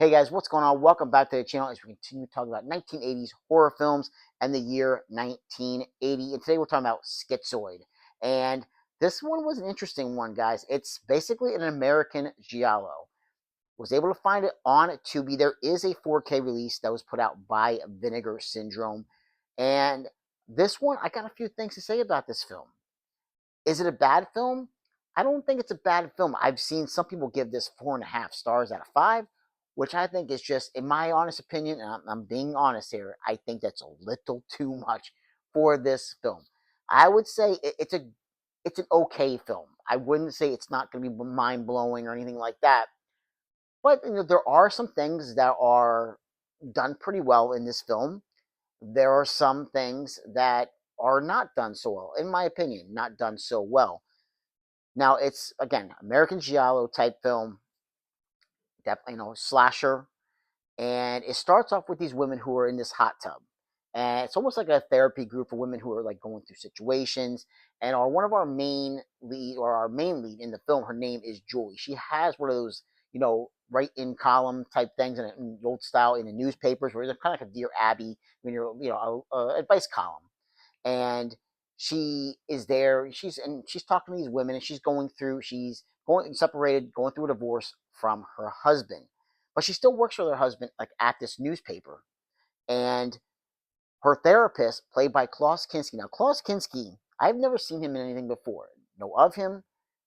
Hey guys, what's going on? Welcome back to the channel as we continue to talk about 1980s horror films and the year 1980. And today we're talking about Schizoid. And this one was an interesting one, guys. It's basically an American giallo. Was able to find it on Tubi. There is a 4K release that was put out by Vinegar Syndrome. And this one, I got a few things to say about this film. Is it a bad film? I don't think it's a bad film. I've seen some people give this 4.5 stars out of 5, which I think is just, in my honest opinion, and I'm being honest here, I think that's a little too much for this film. I would say it's an okay film. I wouldn't say it's not going to be mind blowing or anything like that. But there are some things that are done pretty well in this film. There are some things that are not done so well, in my opinion, not done so well. Now it's again American giallo type film, definitely slasher, and it starts off with these women who are in this hot tub, and it's almost like a therapy group of women who are like going through situations. And one of our main lead or our main lead in the film, her name is Julie. She has one of those write in column type things in the old style in the newspapers, where it's kind of like a Dear Abby, when you're a advice column. And she is there. She's talking to these women, and she's going separated, going through a divorce from her husband, but she still works for her husband, like at this newspaper. And her therapist, played by Klaus Kinski. Now, Klaus Kinski, I've never seen him in anything before. Know of him,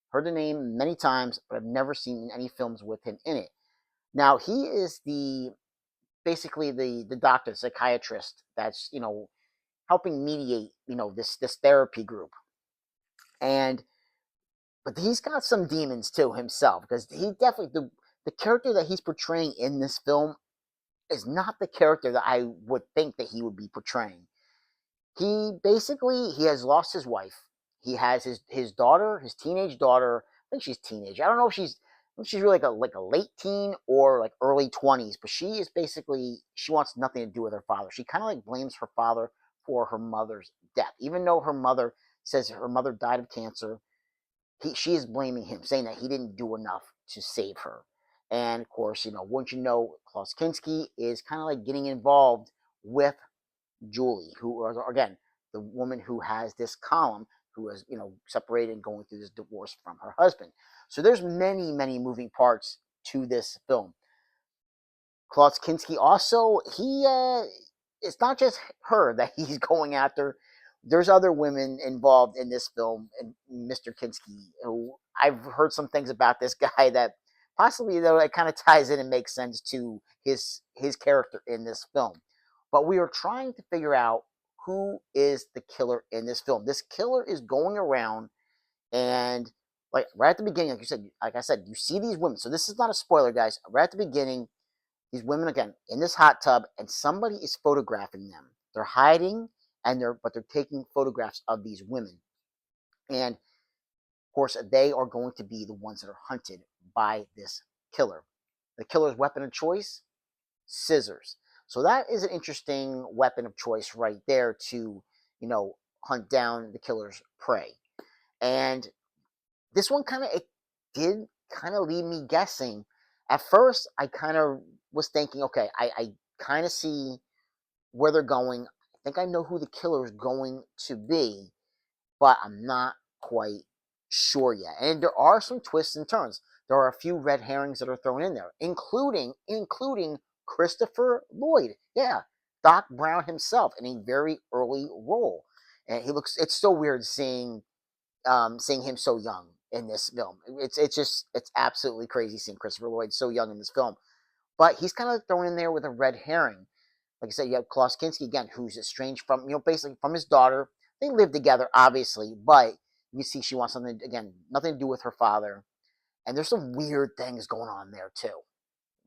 heard the name many times, but I've never seen any films with him in it. Now, he is basically the doctor, psychiatrist that's helping mediate this therapy group. And but he's got some demons too himself, because he definitely the character that he's portraying in this film is not the character that I would think that he would be portraying. He has lost his wife. He has his daughter, his teenage daughter. I think she's teenage. I don't know if she's really like a late teen or like early 20s, but she wants nothing to do with her father. She kind of like blames her father for her mother's death, even though her mother says her mother died of cancer. She is blaming him, saying that he didn't do enough to save her. And of course, once Klaus Kinski is kind of like getting involved with Julie, who is again the woman who has this column, who is separated and going through this divorce from her husband. So there's many moving parts to this film. Klaus Kinski also, it's not just her that he's going after. There's other women involved in this film, and Mr. Kinski, who I've heard some things about this guy that possibly though it kind of ties in and makes sense to his character in this film. But we are trying to figure out who is the killer in this film. This killer is going around, and like right at the beginning, like I said, you see these women. So this is not a spoiler, guys. Right at the beginning, these women again in this hot tub, and somebody is photographing them. They're hiding, but they're taking photographs of these women. And of course, they are going to be the ones that are hunted by this killer. The killer's weapon of choice: scissors. So that is an interesting weapon of choice right there to, hunt down the killer's prey. And this one it did kind of leave me guessing. At first, I kind of was thinking, okay, I kind of see where they're going. I think I know who the killer is going to be, but I'm not quite sure yet. And there are some twists and turns. There are a few red herrings that are thrown in there, including Christopher Lloyd. Yeah, Doc Brown himself in a very early role. And it's so weird seeing him so young in this film. It's absolutely crazy seeing Christopher Lloyd so young in this film. But he's kind of thrown in there with a red herring. Like I said, you have Klaus Kinski again, who's estranged from, basically from his daughter. They live together, obviously, but you see she wants something, again, nothing to do with her father. And there's some weird things going on there, too.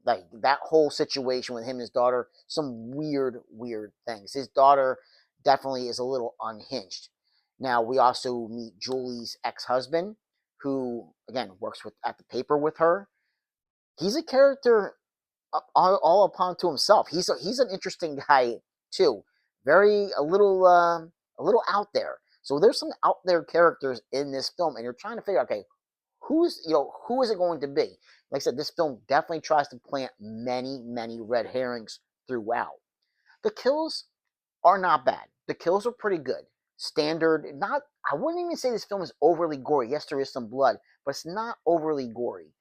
Like that whole situation with him and his daughter, some weird things. His daughter definitely is a little unhinged. Now, we also meet Julie's ex-husband, who, again, works at the paper with her. He's a character all upon to himself. He's an interesting guy too. Very a little out there. So there's some out there characters in this film, and you're trying to figure out, okay, who is it going to be? Like I said, this film definitely tries to plant many red herrings throughout. The kills are not bad. The kills are pretty good. Standard, not, I wouldn't even say this film is overly gory. Yes, there is some blood, but it's not overly gory.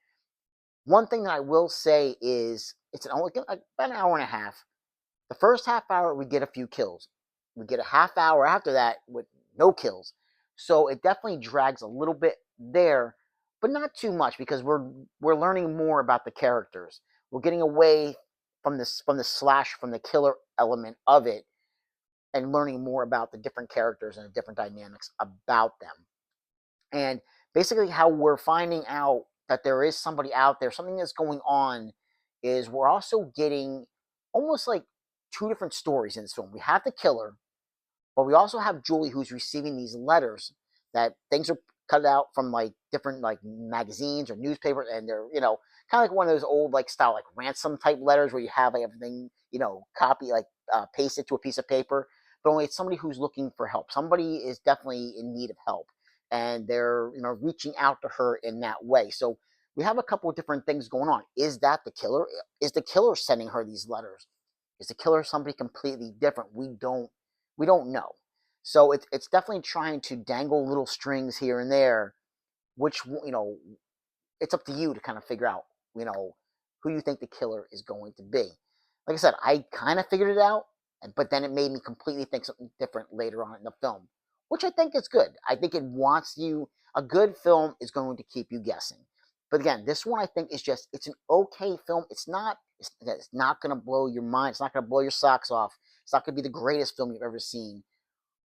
One thing that I will say is it's only about an hour and a half. The first half hour, we get a few kills. We get a half hour after that with no kills. So it definitely drags a little bit there, but not too much because we're learning more about the characters. We're getting away from the killer element of it and learning more about the different characters and the different dynamics about them. And basically, how we're finding out that there is somebody out there, something that's going on, is we're also getting almost like two different stories in this film. We have the killer, but we also have Julie who's receiving these letters that things are cut out from like different like magazines or newspapers, and they're kind of like one of those old like style like ransom type letters where you have like everything copy like pasted to a piece of paper, but only it's somebody who's looking for help. Somebody is definitely in need of help, and they're reaching out to her in that way. So we have a couple of different things going on. Is that the killer? Is the killer sending her these letters? Is the killer somebody completely different? We don't know. So it's definitely trying to dangle little strings here and there, which it's up to you to kind of figure out you know who you think the killer is going to be. Like I said, I kind of figured it out, but then it made me completely think something different later on in the film, which I think is good. I think it wants you. A good film is going to keep you guessing. But again, this one I think is it's an okay film. It's not going to blow your mind. It's not going to blow your socks off. It's not going to be the greatest film you've ever seen.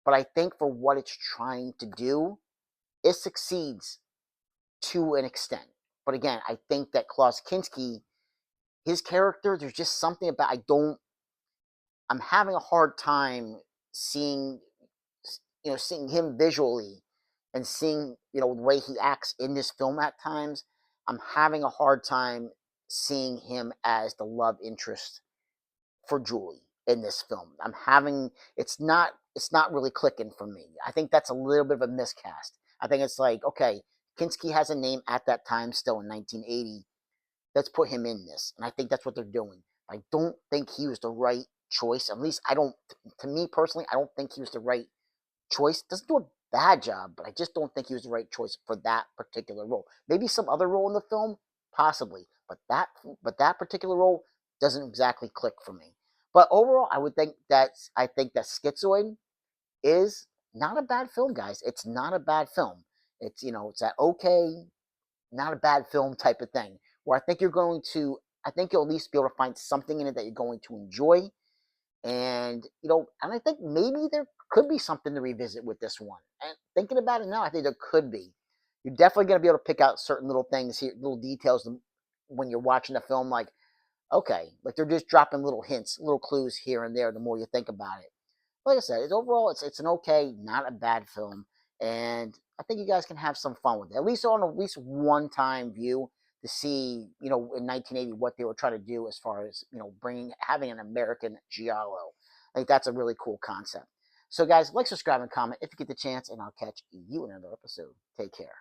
But I think for what it's trying to do, it succeeds to an extent. But again, I think that Klaus Kinski, his character, there's just something about I'm having a hard time seeing seeing him visually and seeing the way he acts in this film at times. I'm having a hard time seeing him as the love interest for Julie in this film. It's not really clicking for me. I think that's a little bit of a miscast. I think it's like, okay, Kinski has a name at that time still in 1980. Let's put him in this. And I think that's what they're doing. I don't think he was the right choice. At least I don't to me personally, I don't think he was the right choice. Doesn't do a bad job, but I just don't think he was the right choice for that particular role. Maybe some other role in the film, possibly, but that particular role doesn't exactly click for me. But overall, I think that Schizoid is not a bad film, guys. It's not a bad film. It's that okay, not a bad film type of thing. Where I think you'll at least be able to find something in it that you're going to enjoy, and I think maybe there could be something to revisit with this one. And thinking about it now, I think there could be. You're definitely going to be able to pick out certain little things here, little details when you're watching the film. Like, okay, like they're just dropping little hints, little clues here and there. The more you think about it, like I said, it's an okay, not a bad film, and I think you guys can have some fun with it. At least one time view to see, in 1980 what they were trying to do as far as bringing having an American giallo. I think that's a really cool concept. So, guys, like, subscribe, and comment if you get the chance, and I'll catch you in another episode. Take care.